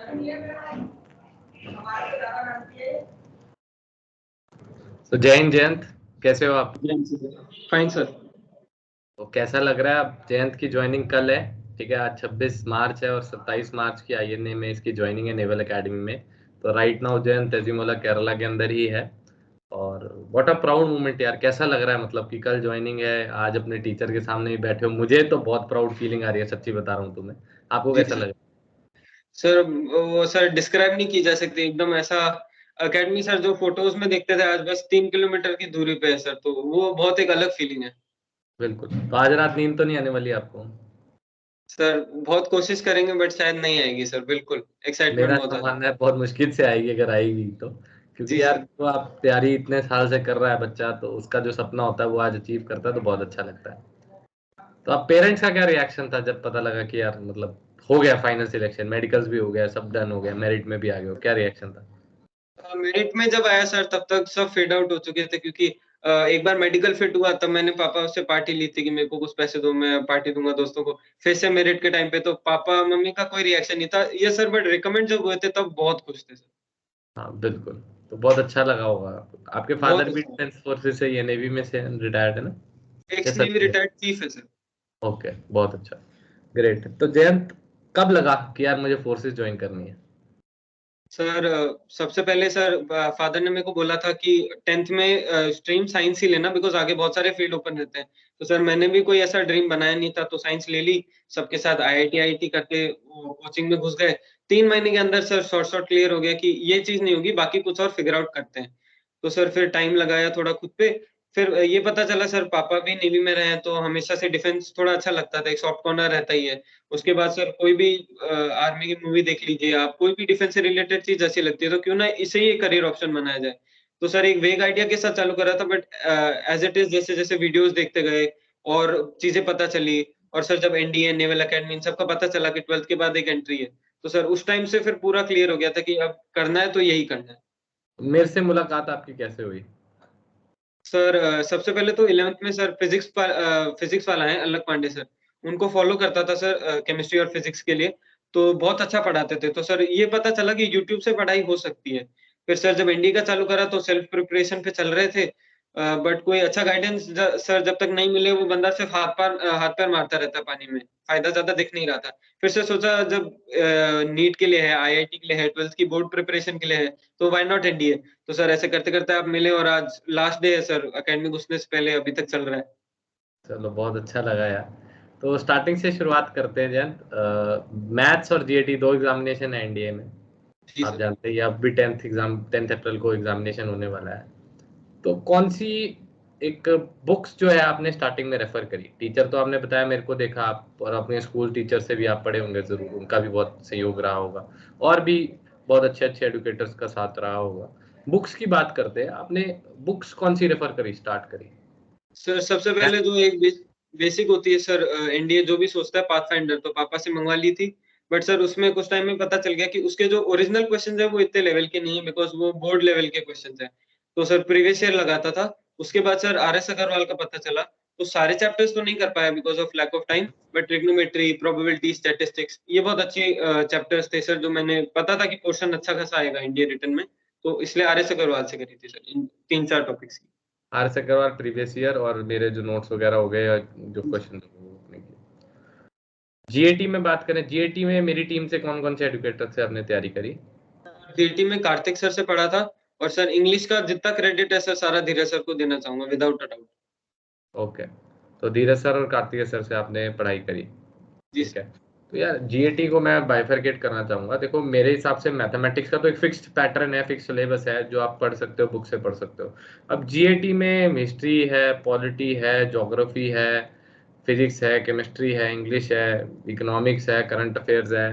तो जय हिंद जयंत, कैसे हो आप? Fine sir. तो कैसा लग रहा है? आप जयंत की ज्वाइनिंग कल है, ठीक है। आज 26 मार्च है और 27 मार्च की आईएनए में इसकी ज्वाइनिंग है, नेवल एकेडमी में। तो राइट नाउ जयंत तेजीमोला केरला के अंदर ही है। और व्हाट अ प्राउड मोमेंट यार, कैसा लग रहा है? मतलब कि कल ज्वाइनिंग है, आज अपने टीचर के सामने ही बैठे हो। मुझे तो बहुत प्राउड फीलिंग आ रही है, सच्ची बता रहा हूँ तुम्हें। आपको जी कैसा लग रहा सर, वो सर डिस्क्राइब नहीं की जा सकती, एकदम ऐसा एकेडमी सर जो फोटोज में देखते थे आज बस 3 किलोमीटर की दूरी पे है सर, तो वो बहुत एक अलग फीलिंग है। है? बिल्कुल। तो आज रात नींद तो नहीं आने वाली आपको? सर बहुत कोशिश करेंगे बट शायद नहीं आएगी सर, बिल्कुल एक्साइटमेंट मेरा बहुत ऐसा ज्यादा। मानना है बहुत मुश्किल से आएगी, अगर आएगी तो। जी क्योंकि यार सर। जो आप तैयारी इतने साल से कर रहा है बच्चा, तो उसका जो सपना होता है वो आज अचीव करता है तो बहुत अच्छा लगता है। तो आप पेरेंट्स का क्या रिएक्शन था जब पता लगा कि यार मतलब हो गया फाइनल सिलेक्शन, मेडिकल्स भी हो गया, सब डन हो गया, मेरिट में भी आ गए हो, क्या रिएक्शन था? मेरिट में जब आया सर तब तक सब फेड आउट हो चुके थे, क्योंकि एक बार मेडिकल फिट हुआ तब मैंने पापा से पार्टी ली थी कि मेरे को कुछ पैसे दो, मैं पार्टी दूंगा दोस्तों को। फिर से मेरिट के टाइम पे तो पापा मम्मी का कोई रिएक्शन नहीं था ये सर, बट रिकमेंड जब हुए थे तब बहुत खुश थे सर। हाँ बिल्कुल। तो बहुत अच्छा लगा होगा आपके बहुत फादर भी अच्छा। डिफेंस फोर्सेस से या नेवी में से रिटायर्ड है ना? एक्स कैसा? नेवी रिटायर्ड चीफ है सर। ओके, बहुत अच्छा। ग्रेट। तो जयंत, कब लगा कि यार मुझे फोर्सेस ज्वाइन करनी है? सर सबसे पहले सर फादर ने मेरे को बोला था कि 10th में स्ट्रीम साइंस ही लेना, बिकॉज आगे बहुत सारे फील्ड ओपन रहते हैं। तो सर मैंने भी कोई ऐसा ड्रीम बनाया नहीं था, तो साइंस ले ली। सबके साथ आईआईटी आईआईटी करके कोचिंग में घुस गए। 3 महीने के अंदर सर शॉर्ट शॉर्ट क्लियर हो गया कि ये चीज नहीं होगी, बाकी कुछ और फिगर आउट करते हैं। तो सर फिर टाइम लगाया थोड़ा खुद पे। फिर ये पता चला सर पापा भी नेवी में रहे हैं, तो हमेशा से डिफेंस थोड़ा अच्छा लगता था, एक सॉफ्ट कॉर्नर रहता ही है। उसके बाद सर कोई भी आर्मी की मूवी देख लीजिए आप, कोई भी डिफेंस से रिलेटेड चीज अच्छी लगती है तो क्यों ना इसे ही करियर ऑप्शन बनाया जाए। तो सर एक वेग आइडिया के साथ चालू करा था, बट एज इट इज जैसे जैसे वीडियोस देखते गए और चीजें पता चली, और सर जब एनडीए नेवल एकेडमी इन सबका पता चला कि 12th के बाद एक एंट्री है, तो सर उस टाइम से फिर पूरा क्लियर हो गया था कि अब करना है तो यही करना है। मेरे से मुलाकात आपकी कैसे हुई? सर सबसे पहले तो 11th में सर फिजिक्स वाला है अलग पांडे सर, उनको फॉलो करता था सर केमिस्ट्री और फिजिक्स के लिए। तो बहुत अच्छा पढ़ाते थे, तो सर ये पता चला कि यूट्यूब से पढ़ाई हो सकती है। फिर सर जब एनडी का चालू करा तो सेल्फ प्रिपरेशन पे चल रहे थे, बट कोई अच्छा गाइडेंस सर जब तक नहीं मिले वो बंदा सिर्फ हाथ पैर मारता रहता पानी में, फायदा ज्यादा दिख नहीं रहा था। फिर से सोचा जब नीट के लिए है, आईआईटी के लिए है, 12th की बोर्ड प्रिपरेशन के लिए है, तो व्हाई नॉट एनडीए। तो सर ऐसे करते करते आप मिले और आज लास्ट डे है सर, एकेडमी घुसने से पहले अभी तक चल रहा है। चलो बहुत अच्छा लगा यार। तो स्टार्टिंग से शुरुआत करते हैं जयंत। मैथ्स और जीएटी दो एग्जामिनेशन है एनडीए में, जी आप सर। जानते हैं। अब भी 10th अप्रैल को एग्जामिनेशन होने वाला है। तो कौन सी एक बुक्स जो है आपने स्टार्टिंग में रेफर करी? टीचर तो आपने बताया मेरे को देखा आप, और अपने स्कूल टीचर से भी आप पढ़े होंगे जरूर, उनका भी बहुत सहयोग रहा होगा, और भी बहुत अच्छे अच्छे एडुकेटर्स का साथ रहा होगा। बुक्स की बात करते हैं, आपने बुक्स कौन सी रेफर करी, स्टार्ट करी? सर सबसे पहले जो एक बेसिक होती है सर, एनडीए जो भी सोचता है पाथफाइंडर, तो पापा से मंगवा ली थी। बट सर उसमें कुछ टाइम में पता चल गया कि उसके जो ओरिजिनल क्वेश्चंस है वो इतने लेवल के नहीं है, बिकॉज वो बोर्ड लेवल के क्वेश्चंस है। तो सर प्रीवियस ईयर लगाता था। उसके बाद सर आरएस अग्रवाल का पता चला, तो सारे चैप्टर्स तो नहीं कर पाया because of lack of time, but trigonometry, probability, statistics, ये बहुत अच्छे चैप्टर्स थे सर, जो मैंने पता था कि क्वेश्चन अच्छा खासा आएगा इंडिया रिटर्न में। तो इसलिए आरएस अग्रवाल से करी थी सर इन 3-4 टॉपिक्स की। आर से करवा प्रीवियस ईयर, और मेरे जो नोट्स वगैरह हो गए या जो क्वेश्चन जीएटी में बात करें, जीएटी में मेरी टीम से कौन कौन से एडुकेटर से आपने तैयारी करी? जीटी में कार्तिक सर से पढ़ा था। और सर इंग्लिश का जितना क्रेडिट है सर सारा धीरज सर को देना चाहूंगा, विदाउट अ डाउट। ओके। तो धीरज सर और कार्तिक सर से आपने पढ़ाई करी, जी ठीक सर। है। तो यार जीएटी को मैं बाइफरकेट करना चाहूंगा। देखो मेरे हिसाब से मैथमेटिक्स का तो एक फिक्स्ड पैटर्न है, फिक्स सिलेबस है जो आप पढ़ सकते हो, बुक से पढ़ सकते हो। अब जीएटी में हिस्ट्री है, पॉलिटी है, ज्योग्राफी है, फिजिक्स है, केमिस्ट्री है, इंग्लिश है, इकोनॉमिक्स है, करंट अफेयर्स है,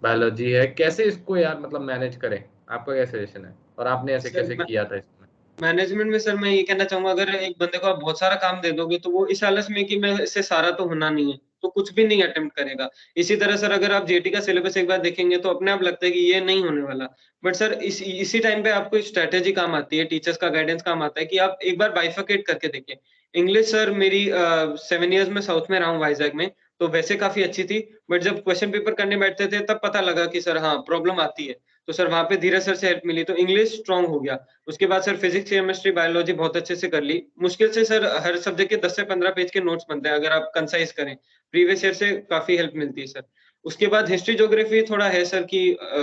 बायोलॉजी है। कैसे इसको यार मतलब मैनेज करें? आपका क्या सजेशन है, और आपने ऐसे सर कैसे किया था इसमें? मैनेजमेंट में सर मैं ये कहना चाहूंगा, अगर एक बंदे को आप बहुत सारा काम दे दोगे तो वो इस आलस में कि मैं इससे सारा तो होना नहीं है, तो कुछ भी नहीं अटेम्प्ट करेगा। इसी तरह सर अगर आप जेटी का सिलेबस एक बार देखेंगे तो अपने आप लगता है कि ये नहीं होने वाला। बट सर इसी टाइम पे आपको स्ट्रेटेजी काम आती है, टीचर्स का गाइडेंस काम आता है कि आप एक बार बाइफरकेट करके देखिए। इंग्लिश सर मेरी 7 इयर्स में साउथ में रहा हूँ वाइजैक में, तो वैसे काफ़ी अच्छी थी, बट जब क्वेश्चन पेपर करने बैठते थे तब पता लगा कि सर हाँ, प्रॉब्लम आती है। तो सर वहाँ पे धीरज सर से हेल्प मिली, तो इंग्लिश स्ट्रॉन्ग हो गया। उसके बाद सर फिज़िक्स, केमिस्ट्री, बायोलॉजी बहुत अच्छे से कर ली। मुश्किल से सर हर सब्जेक्ट के 10 से 15 पेज के नोट्स बनते हैं अगर आप कंसाइज़ करें। प्रीवियस ईयर से काफ़ी हेल्प मिलती है सर। उसके बाद हिस्ट्री, ज्योग्राफी थोड़ा है सर कि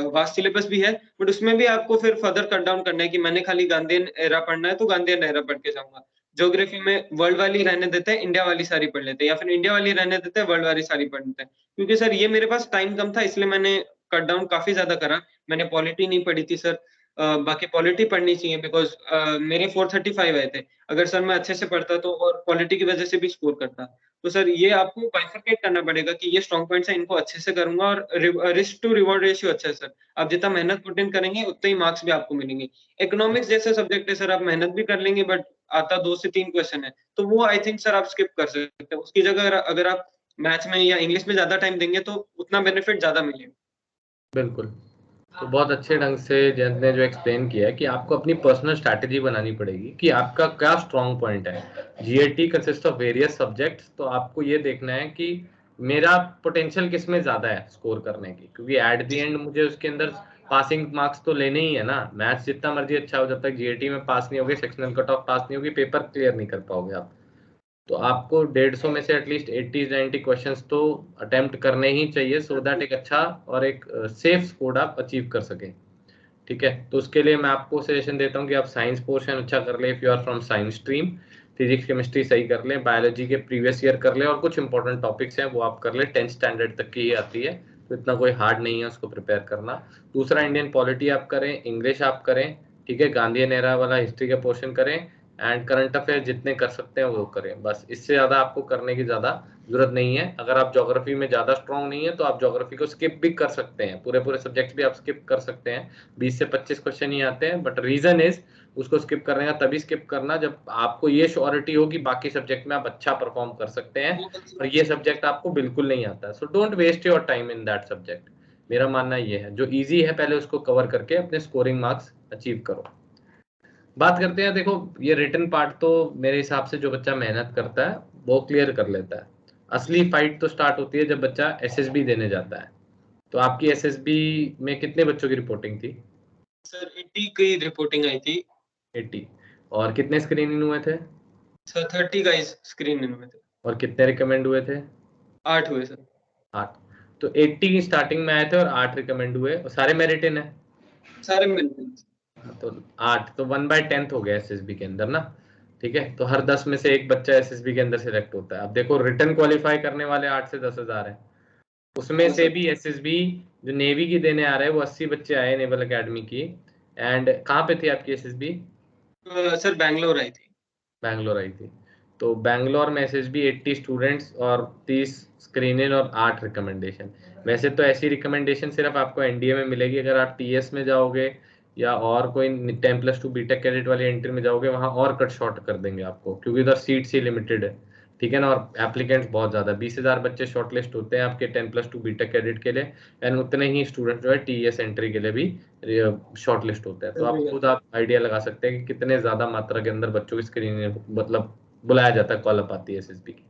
वास्ट सिलेबस भी है, बट उसमें भी आपको फिर फर्दर कट डाउन करना है कि मैंने खाली गांधीयन एरा पढ़ना है, तो गांधीयन एरा पढ़ के जाऊँगा। ज्योग्राफी में वर्ल्ड वाली रहने देते हैं, इंडिया वाली सारी पढ़ लेते हैं, या फिर इंडिया वाली रहने देते हैं, वर्ल्ड वाली सारी पढ़ लेते हैं। क्योंकि सर ये मेरे पास टाइम कम था, इसलिए मैंने कट डाउन काफ़ी ज़्यादा करा। मैंने पॉलिटी नहीं पढ़ी थी सर। बाकी पॉलिटी पढ़नी चाहिए बिकॉज़ मेरे 435 आए थे। अगर सर मैं अच्छे से पढ़ता तो और पॉलिटी की वज़ह से भी स्कोर करता। तो सर ये आपको बाइफरकेट करना पड़ेगा कि ये स्ट्रॉन्ग पॉइंट्स हैं, इनको अच्छे से करूँगा और रिस्क टू रिवॉर्ड रेशियो अच्छा है सर। आप जितना मेहनत पुट इन करेंगे, उतने ही मार्क्स भी आपको मिलेंगे। इकोनॉमिक्स जैसा सब्जेक्ट है सर, आप मेहनत भी कर लेंगे बट आता 2 से 3 क्वेश्चन है, तो वो आई थिंक सर आप स्किप कर सकते हैं। उसकी जगह अगर अगर आप मैथ्स में या इंग्लिश में ज़्यादा टाइम देंगे तो उतना बेनिफिट ज़्यादा मिलेगा। बिल्कुल। तो बहुत अच्छे ढंग से जयंत ने जो एक्सप्लेन किया है कि आपको अपनी पर्सनल स्ट्रैटेजी बनानी पड़ेगी कि आपका क्या स्ट्रॉन्ग पॉइंट है। GAT consist of various subjects, तो आपको ये देखना है कि मेरा पोटेंशियल किस में ज़्यादा है स्कोर करने की, क्योंकि एट द एंड मुझे उसके अंदर पासिंग मार्क्स तो लेने ही है ना। मैथ्स जितना मर्जी अच्छा हो, जब तक जीएटी में पास नहीं होगी, सेक्शनल कट ऑफ पास नहीं होगी, पेपर क्लियर नहीं कर पाओगे आप। तो आपको 150 में से एटलीस्ट 80-90 क्वेश्चंस तो अटेम्प्ट करने ही चाहिए, सो दैट एक अच्छा और एक सेफ स्कोर आप अचीव कर सकें। ठीक है, तो उसके लिए मैं आपको सजेशन देता हूँ कि आप साइंस पोर्शन अच्छा कर ले, if you are from science stream. Physics chemistry सही कर लें, बायोलॉजी के प्रीवियस ईयर कर लें, और कुछ इंपॉर्टेंट टॉपिक्स हैं वो आप कर लें। 10th स्टैंडर्ड तक की ही आती है, तो इतना कोई हार्ड नहीं है उसको प्रिपेयर करना। दूसरा, इंडियन पॉलिटी आप करें, इंग्लिश आप करें, ठीक है, गांधीयन एरा वाला हिस्ट्री का पोर्शन करें, एंड करंट अफेयर जितने कर सकते हैं वो करें। बस इससे ज़्यादा आपको करने की ज़्यादा जरूरत नहीं है। अगर आप ज्योग्राफी में ज़्यादा स्ट्रॉन्ग नहीं है तो आप ज्योग्राफी को स्किप भी कर सकते हैं, पूरे पूरे सब्जेक्ट्स भी आप स्किप कर सकते हैं। 20 से 25 क्वेश्चन ही आते हैं, बट रीजन इज उसको स्किप करने का तभी स्किप करना जब आपको ये श्योरिटी हो कि बाकी सब्जेक्ट में आप अच्छा परफॉर्म कर सकते हैं, और ये सब्जेक्ट आपको बिल्कुल नहीं आता है। So don't waste your time in that subject. मेरा मानना ये है, जो इजी है पहले उसको कवर करके अपने स्कोरिंग मार्क्स अचीव करो। बात करते हैं, देखो ये रिटन पार्ट तो मेरे हिसाब से जो बच्चा मेहनत करता है वो क्लियर कर लेता है। असली फाइट तो स्टार्ट होती है जब बच्चा एसएसबी देने जाता है। तो आपकी एसएसबी में कितने बच्चों की रिपोर्टिंग थी? सर 80 की रिपोर्टिंग आई थी। 80। और कितने स्क्रीनिंग हुए थे? सर 30 गाइस स्क्रीन इन में थे। और कितने रिकमेंड हुए थे? 8 हुए सर। 8। तो 80 की स्टार्टिंग में आए थे और 8 रिकमेंड हुए, और सारे मेरिट इन है। सारे मिलते हैं। तो 8 तो 1/10 हो गया एसएसबी के अंदर ना। ठीक है, तो हर 10 में से एक बच्चा एसएसबी के अंदर सिलेक्ट होता है। अब देखो, रिटर्न क्वालिफाई करने वाले 8 से 10,000 है, उसमें हाँ से सर। भी एसएसबी जो नेवी की देने आ रहे हैं वो 80 बच्चे आए नेवल एकेडमी की। एंड कहाँ पे थी आपकी एसएसबी? सर बैंगलोर आई थी। बैंगलोर आई थी। तो बैंगलोर में एसएसबी 80 स्टूडेंट्स और 30 स्क्रीन इन और 8 रिकमेंडेशन। वैसे तो ऐसी रिकमेंडेशन सिर्फ आपको एनडीए में मिलेगी, अगर आप टीएस में जाओगे या और कोई 10+2 बीटेक कैडेट वाली एंट्री में जाओगे, वहाँ और कट शॉर्ट कर देंगे आपको, क्योंकि उधर सीट्स ही लिमिटेड है। ठीक है ना, और एप्लीकेंट्स बहुत ज़्यादा, 20,000 बच्चे शॉर्टलिस्ट होते हैं आपके 10+2 बीटेक कैडेट के लिए, एंड उतने ही स्टूडेंट जो है टीएस एंट्री के लिए भी शॉर्टलिस्ट होते हैं। तो आप खुद आप आइडिया लगा सकते हैं कि कितने ज्यादा मात्रा के अंदर बच्चों की स्क्रीनिंग मतलब बुलाया जाता है, कॉल अप आती है एसएसबी की।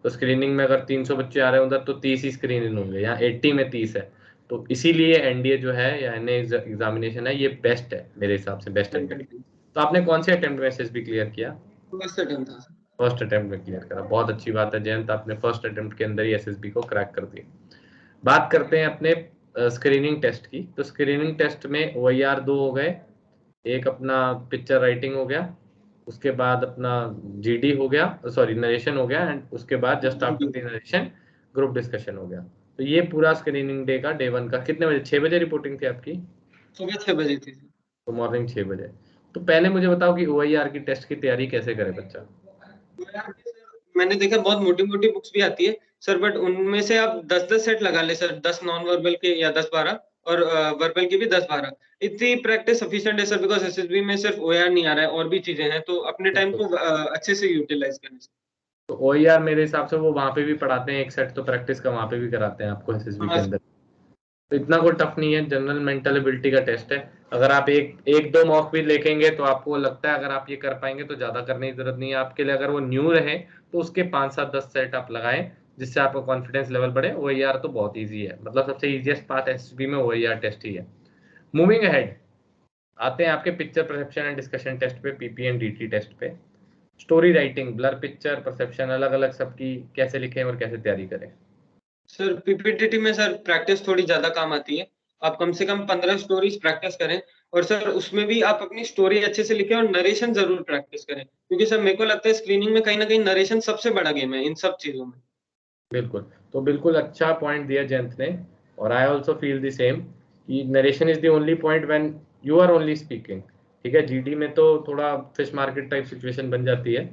तो स्क्रीनिंग में अगर 300 बच्चे आ रहे हैं उधर, तो 30 ही स्क्रीनिंग होंगे, यहाँ 80 में 30 है। तो इसीलिए एनडीए जो है या एनए एग्जामिनेशन है, ये बेस्ट है मेरे हिसाब से, बेस्ट एंट्री। तो आपने कौन से अटेम्प्ट में एसएसबी क्लियर किया? फर्स्ट अटेम्प्ट था सर। फर्स्ट अटेम्प्ट में क्लियर करा, बहुत अच्छी बात है जयंत, आपने फर्स्ट अटेम्प्ट के अंदर ही एसएसबी को क्रैक कर दिया। बात करते हैं अपने स्क्रीनिंग टेस्ट की। तो स्क्रीनिंग टेस्ट में OIR 2 हो गए, एक अपना पिक्चर राइटिंग हो गया, उसके बाद अपना जीडी हो गया, सॉरी नरेशन हो गया, एंड उसके बाद just after the narration group discussion हो गया। तो ये पूरा स्क्रीनिंग डे का डे 1 का कितने बजे? 6 बजे रिपोर्टिंग थी आपकी? सुबह 6 बजे थी सर। तो मॉर्निंग 6 बजे। तो पहले मुझे बताओ कि OIR की टेस्ट की तैयारी कैसे करे बच्चा? मैंने देखा बहुत मोटी-मोटी बुक्स भी आती है सर, बट उनमें से आप 10-10 सेट लगा ले सर, 10 नॉन वर्बल के या 10-12 और वर्बल के भी 10-12। इतनी प्रैक्टिस सफिशिएंट है सर, बिकॉज़ एसएसबी में सिर्फ ओआर नहीं आ रहा है और भी चीजें हैं, तो अपने टाइम बिल्कुल। को अच्छे से यूटिलाइज करना चाहिए। तो OIR मेरे हिसाब से वो वहां पे भी पढ़ाते हैं, एक सेट तो प्रैक्टिस का वहां पे भी कराते हैं आपको एसएसबी के हाँ अंदर। तो इतना कोई टफ नहीं है, जनरल मेंटल एबिलिटी का टेस्ट है। अगर आप एक दो मॉक भी लिखेंगे तो आपको लगता है अगर आप ये कर पाएंगे तो ज्यादा करने की जरूरत नहीं है आपके लिए। अगर वो न्यू रहे तो उसके 5-7-10 सेट आप लगाएं, जिससे आपका कॉन्फिडेंस लेवल बढ़े। OER तो बहुत ईजी है, मतलब सबसे ईजिएस्ट पार्ट एसएसबी में OER टेस्ट ही है। मूविंग अहेड, आते हैं आपके picture perception and discussion test पे, पीपी एंड डीटी टेस्ट पे। Story writing, blur picture perception, अलग अलग सबकी कैसे लिखें और कैसे तैयारी करें। सर पीपीटीटी में सर प्रैक्टिस थोड़ी ज्यादा काम आती है। आप कम से कम 15 स्टोरीज प्रैक्टिस करें, और सर उसमें भी आप अपनी स्टोरी अच्छे से लिखें और नरेशन जरूर प्रैक्टिस करें, क्योंकि सर मेरे को लगता है स्क्रीनिंग में कहीं ना कहीं नरेशन सबसे बड़ा गेम है इन सब चीजों में। बिल्कुल, तो बिल्कुल अच्छा पॉइंट दिया जयंत ने, और I also feel the same कि narration is the only point when you are only speaking. ठीक है, जीडी में तो थोड़ा फिश मार्केट टाइप सिचुएशन बन जाती है,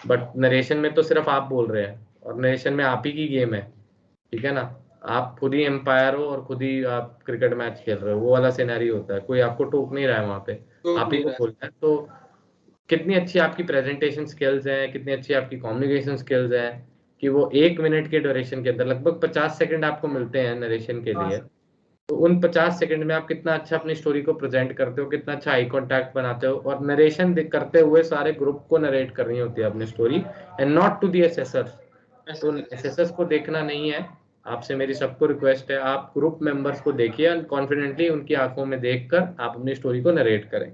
बट नरेशन में तो सिर्फ आप बोल रहे हैं, और नरेशन में आप ही की गेम है। ठीक है ना, आप खुद ही एम्पायर हो और खुद ही आप क्रिकेट मैच खेल रहे हो, वो वाला सिनेरियो होता है, कोई आपको टोक नहीं रहा है वहां पे, तो आप ही को मेरा बोलना है। तो कितनी अच्छी आपकी प्रेजेंटेशन स्किल्स हैं, कितनी अच्छी आपकी कम्युनिकेशन स्किल्स हैं, कि वो 1 मिनट के ड्यूरेशन के अंदर लगभग 50 सेकंड आपको मिलते हैं नरेशन के हाँ लिए। सर। तो उन 50 सेकंड में आप कितना अच्छा अपनी स्टोरी को प्रेजेंट करते हो, कितना अच्छा आई कांटेक्ट बनाते हो, और नरेशन करते हुए सारे ग्रुप को नरेट करनी होती है अपनी story, and not to the assessors. ऐसा तो सर जी सर। एसेसर्स को देखना नहीं है, आपसे मेरी सबको रिक्वेस्ट है, आप ग्रुप मेंबर्स को देखिए और कॉन्फिडेंटली उनकी आंखों में देखकर आप अपनी स्टोरी को नरेट करें।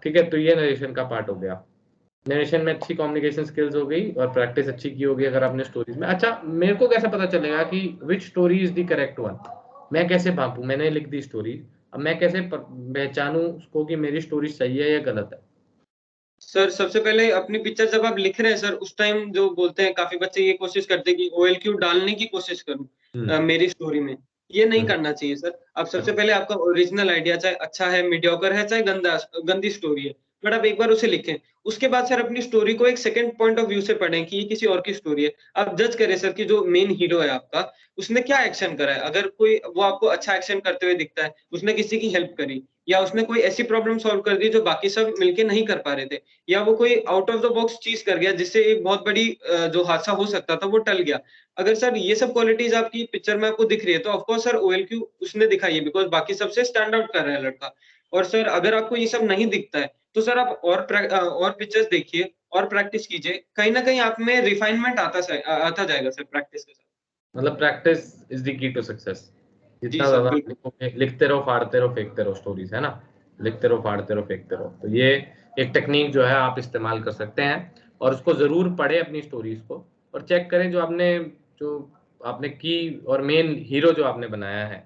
ठीक है, तो ये नरेशन का पार्ट हो गया। नरेशन में अच्छी कम्युनिकेशन स्किल्स हो गई और प्रैक्टिस अच्छी की होगी अगर आपने स्टोरीज में। अच्छा, मेरे को कैसे पता चलेगा कि which story is the correct one? मैं कैसे भांपू, मैंने लिख दी स्टोरी, अब मैं कैसे पहचानूं उसको कि मेरी स्टोरी सही है या गलत है? सर सबसे पहले अपनी पिक्चर जब आप लिख रहे हैं सर, उस टाइम जो बोलते हैं काफी बच्चे ये कोशिश करते हैं कि ओएलक्यू डालने की कोशिश करूं हम्म। मेरी स्टोरी में। ये नहीं हम्म। करना चाहिए सर। आप सबसे अच्छा। पहले आपका ओरिजिनल आइडिया चाहे अच्छा है, मीडियोकर है, चाहे गंदी स्टोरी है, बट आप एक बार उसे लिखें। उसके बाद सर अपनी स्टोरी को एक सेकंड पॉइंट ऑफ व्यू से पढ़ें कि ये किसी और की स्टोरी है। आप जज करें सर कि जो मेन हीरो है आपका, उसने क्या एक्शन करा है। अगर कोई वो आपको अच्छा एक्शन करते हुए दिखता है, उसने किसी की हेल्प करी, या उसने कोई ऐसी प्रॉब्लम सॉल्व कर दी जो बाकी सब मिलके नहीं कर पा रहे थे, या वो कोई आउट ऑफ द बॉक्स चीज कर गया जिससे एक बहुत बड़ी जो हादसा हो सकता था वो टल गया। अगर सर ये सब क्वालिटीज आपकी पिक्चर में आपको दिख रही है, तो ऑफ कोर्स सर ओएलक्यू उसने दिखाई है, बिकॉज़ बाकी सबसे स्टैंड आउट कर रहा है लड़का। और सर अगर आपको ये सब नहीं दिखता है, तो सर आप और पिक्चर्स देखिए और प्रैक्टिस कीजिए। कहीं न कहीं आप में रिफाइनमेंट आता जाएगा सर प्रैक्टिस के साथ। मतलब practice is the key to success. जी जितना सर, ज्यादा आप बिल्कुल। लिखोगे, लिखते रहो, फाड़ते रहो, फेंकते रहो स्टोरीज, है ना, लिखते रहो, फाड़ते रहो, फेंकते रहो, तो ये एक टेक्निक जो है आप इस्तेमाल कर सकते हैं। और उसको जरूर पढ़े अपनी स्टोरीज को, और चेक करें जो आपने की और मेन हीरो जो आपने बनाया है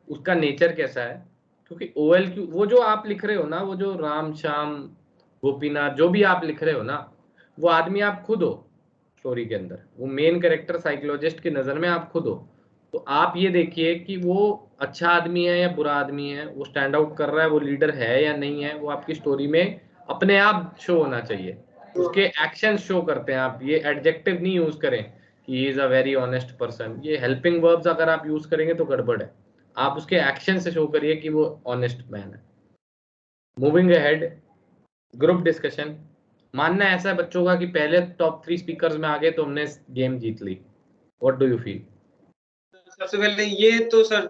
उसका नेचर कैसा है। क्योंकि OLQ वो जो आप लिख रहे हो ना, वो जो राम श्याम गोपीनाथ जो भी आप लिख रहे हो ना, वो आदमी आप खुद हो स्टोरी के अंदर, वो मेन कैरेक्टर साइकोलॉजिस्ट की नजर में आप खुद हो। तो आप ये देखिए कि वो अच्छा आदमी है या बुरा आदमी है, वो स्टैंड आउट कर रहा है, वो लीडर है या नहीं है, वो आपकी स्टोरी में अपने आप शो होना चाहिए। उसके एक्शन शो करते हैं, आप ये एडजेक्टिव नहीं यूज करें कि he is a very honest person, ये हेल्पिंग वर्ब्स अगर आप यूज करेंगे तो गड़बड़ है। आप उसके एक्शन से शो करिए कि वो ऑनेस्ट मैन है। Moving ahead, group discussion. मानना ऐसा है बच्चों का कि पहले टॉप 3 स्पीकर्स में आ गए तो हमने गेम जीत ली। What do you feel? सबसे पहले ये तो सर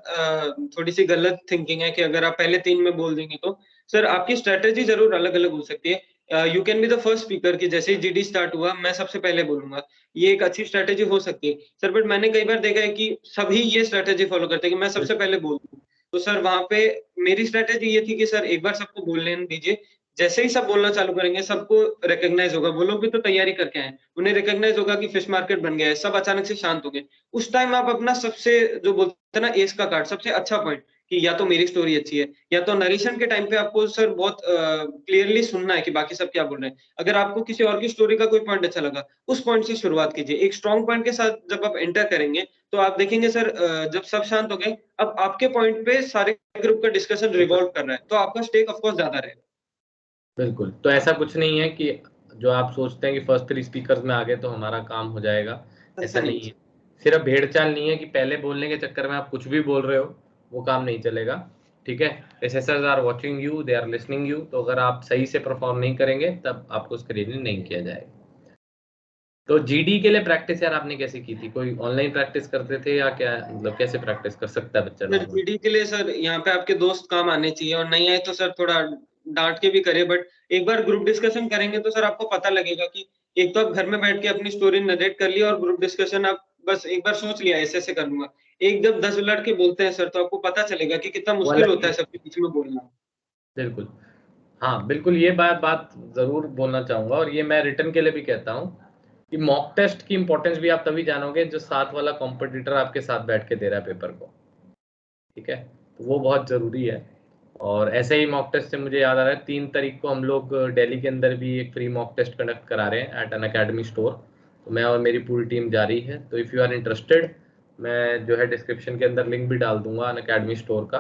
थोड़ी-सी गलत थिंकिंग है कि अगर आप पहले 3 में बोल देंगे तो सर आपकी स्ट्रैटेजी ज़रूर अलग-अलग हो सकती है। You can be the first speaker कि जैसे ही जीडी स्टार्ट हुआ मैं सबसे पहले बोलूँगा। ये एक अच्छी स्ट्रैटेजी हो सकती है। सर बट मैंने कई बार देखा है कि सभी ये स्ट्रैटेजी फॉलो करते हैं कि मैं सबसे पहले बोल दूँ। तो सर वहाँ पे मेरी स्ट्रैटेजी ये थी कि सर एक बार सबको बोल लेने दीजिए। जैसे ही सब बोलना चालू करेंगे, सबको रिकॉग्नाइज़ होगा। वो लोग भी तो तैयारी करके आए हैं। उन्हें रिकॉग्नाइज़ होगा कि फिश मार्केट बन गया है। सब अचानक से शांत हो गए। उस टाइम आप अपना सबसे जो बोलते हैं ना एस का कार्ड, सबसे अच्छा पॉइंट कि या तो मेरी स्टोरी अच्छी है, या तो नरेशन के टाइम पे आपको सर बहुत क्लियरली सुनना है कि बाकी सब क्या बोल रहे हैं। अगर आपको किसी और की स्टोरी का कोई पॉइंट अच्छा लगा, उस पॉइंट से शुरुआत कीजिए। एक स्ट्रॉन्ग पॉइंट के साथ जब आप एंटर करेंगे, तो आप देखेंगे सर जब सब शांत हो गए, अब आपके पॉइंट पे सारे ग्रुप का डिस्कशन रिवॉल्व कर रहा है, तो आपका स्टेक ऑफ कोर्स ज़्यादा रहेगा। बिल्कुल, तो ऐसा कुछ नहीं है कि जो आप सोचते हैं कि फर्स्ट 3 स्पीकर्स में आ गए तो हमारा काम हो जाएगा, ऐसा ऐसा नहीं नहीं है है। सर। सिर्फ भेड़-चाल नहीं है कि पहले बोलने के चक्कर में आप कुछ भी बोल रहे हो, वो काम नहीं चलेगा। ठीक है? Assessors are watching you, they are listening you, तो अगर आप सही से परफॉर्म नहीं करेंगे तब आपको स्क्रीनिंग नहीं किया जाएगा। तो जीडी के लिए प्रैक्टिस यार आपने कैसे की थी? कोई ऑनलाइन प्रैक्टिस करते थे या क्या, मतलब कैसे प्रैक्टिस कर सकता है बच्चा सर नॉर्मल? जीडी के लिए सर यहाँ पे आपके दोस्त काम आने चाहिए, और नहीं आए तो सर थोड़ा डांट के भी करे, बट एक बार ग्रुप डिस्कशन करेंगे तो सर आपको पता लगेगा कि एक तो आप घर में बैठ के अपनी स्टोरी नरेट कर लिया और ग्रुप डिस्कशन आप बस एक बार सोच लिया ऐसे ऐसे करूंगा। एक जब 10 लड़के बोलते हैं सर, तो आपको पता चलेगा कि कितना वो मुश्किल अलग होता ही है सबके बीच में बोलना। बिल्कुल। हाँ बिल्कुल, ये बात बात जरूर बोलना चाहूंगा, और ये मैं रिटर्न के लिए भी कहता हूँ कि मॉक टेस्ट की इंपॉर्टेंस भी आप तभी जानोगे जो साथ वाला कॉम्पिटिटर आपके साथ बैठ के दे रहा है पेपर को। ठीक है, तो वो बहुत जरूरी है। और ऐसे ही मॉक टेस्ट से मुझे याद आ रहा है, 3 तारीख को हम लोग दिल्ली के अंदर भी एक फ्री मॉक टेस्ट कंडक्ट करा रहे हैं एट एन अकेडमी स्टोर। तो मैं और मेरी पूरी टीम जा रही है, तो इफ़ यू आर इंटरेस्टेड, मैं जो है डिस्क्रिप्शन के अंदर लिंक भी डाल दूंगा अन अकेडमी स्टोर का।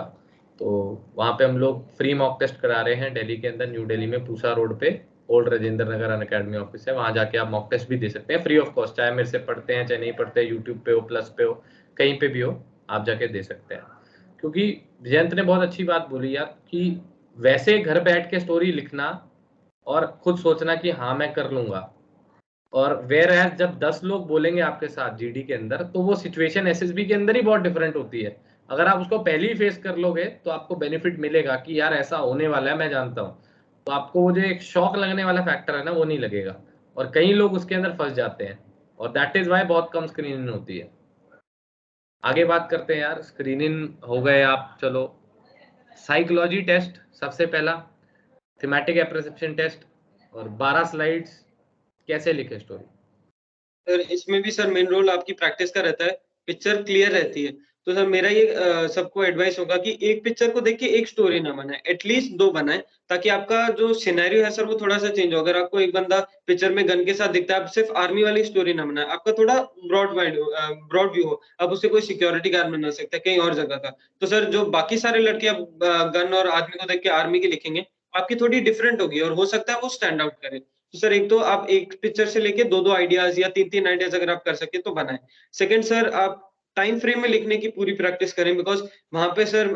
तो वहाँ पे हम लोग फ्री मॉक टेस्ट करा रहे हैं दिल्ली के अंदर, न्यू दिल्ली में पूसा रोड पे ओल्ड राजेंद्र नगर अन अकेडमी ऑफिस है, वहाँ जाके आप मॉक टेस्ट भी दे सकते हैं फ्री ऑफ कॉस्ट। चाहे मेरे से पढ़ते हैं चाहे नहीं पढ़ते, यूट्यूब पे हो, प्लस पे हो, कहीं पे भी हो, आप जाके दे सकते हैं। क्योंकि जयंत ने बहुत अच्छी बात बोली यार कि वैसे घर बैठ के स्टोरी लिखना और खुद सोचना कि हाँ मैं कर लूंगा, और वेयर एज जब 10 लोग बोलेंगे आपके साथ जीडी के अंदर, तो वो सिचुएशन एसएसबी के अंदर ही बहुत डिफरेंट होती है। अगर आप उसको पहले ही फेस कर लोगे तो आपको बेनिफिट मिलेगा कि यार ऐसा होने वाला है, मैं जानता हूँ। तो आपको वो जो एक शॉक लगने वाला फैक्टर है ना, वो नहीं लगेगा। और कई लोग उसके अंदर फंस जाते हैं, और दैट इज वाई बहुत कम स्क्रीनिंग होती है। आगे बात करते हैं यार, स्क्रीनिंग हो गए आप, चलो साइकोलॉजी टेस्ट सबसे पहला, थीमेटिक एप्रिसिएशन टेस्ट, और 12 स्लाइड्स, कैसे लिखे स्टोरी। सर इसमें भी सर मेन रोल आपकी प्रैक्टिस का रहता है, पिक्चर क्लियर रहती है। तो सर मेरा ये सबको एडवाइस होगा कि एक पिक्चर को देख के एक स्टोरी ना बनाए, एटलीस्ट 2 बनाएं, ताकि आपका जो सिनेरियो है सर वो थोड़ा-सा चेंज हो। अगर आपको एक बंदा पिक्चर में गन के साथ दिखता है, आप सिर्फ आर्मी वाली स्टोरी ना बनाएं, आपका थोड़ा ब्रॉड व्यू हो। आप उससे कोई सिक्योरिटी गार्ड बना सकते हैं, कहीं और जगह का। तो सर जो बाकी सारे लड़के अब गन और आदमी को देख के आर्मी की लिखेंगे, आपकी थोड़ी डिफरेंट होगी और हो सकता है वो स्टैंड आउट करे। तो सर एक तो आप एक पिक्चर से लेके 2-2 आइडियाज़ या 3-3 आइडियाज़ अगर आप कर सकें तो बनाएँ। सेकंड सर आप टाइम फ्रेम में लिखने की पूरी प्रैक्टिस करें, बिकॉज़ वहाँ पे सर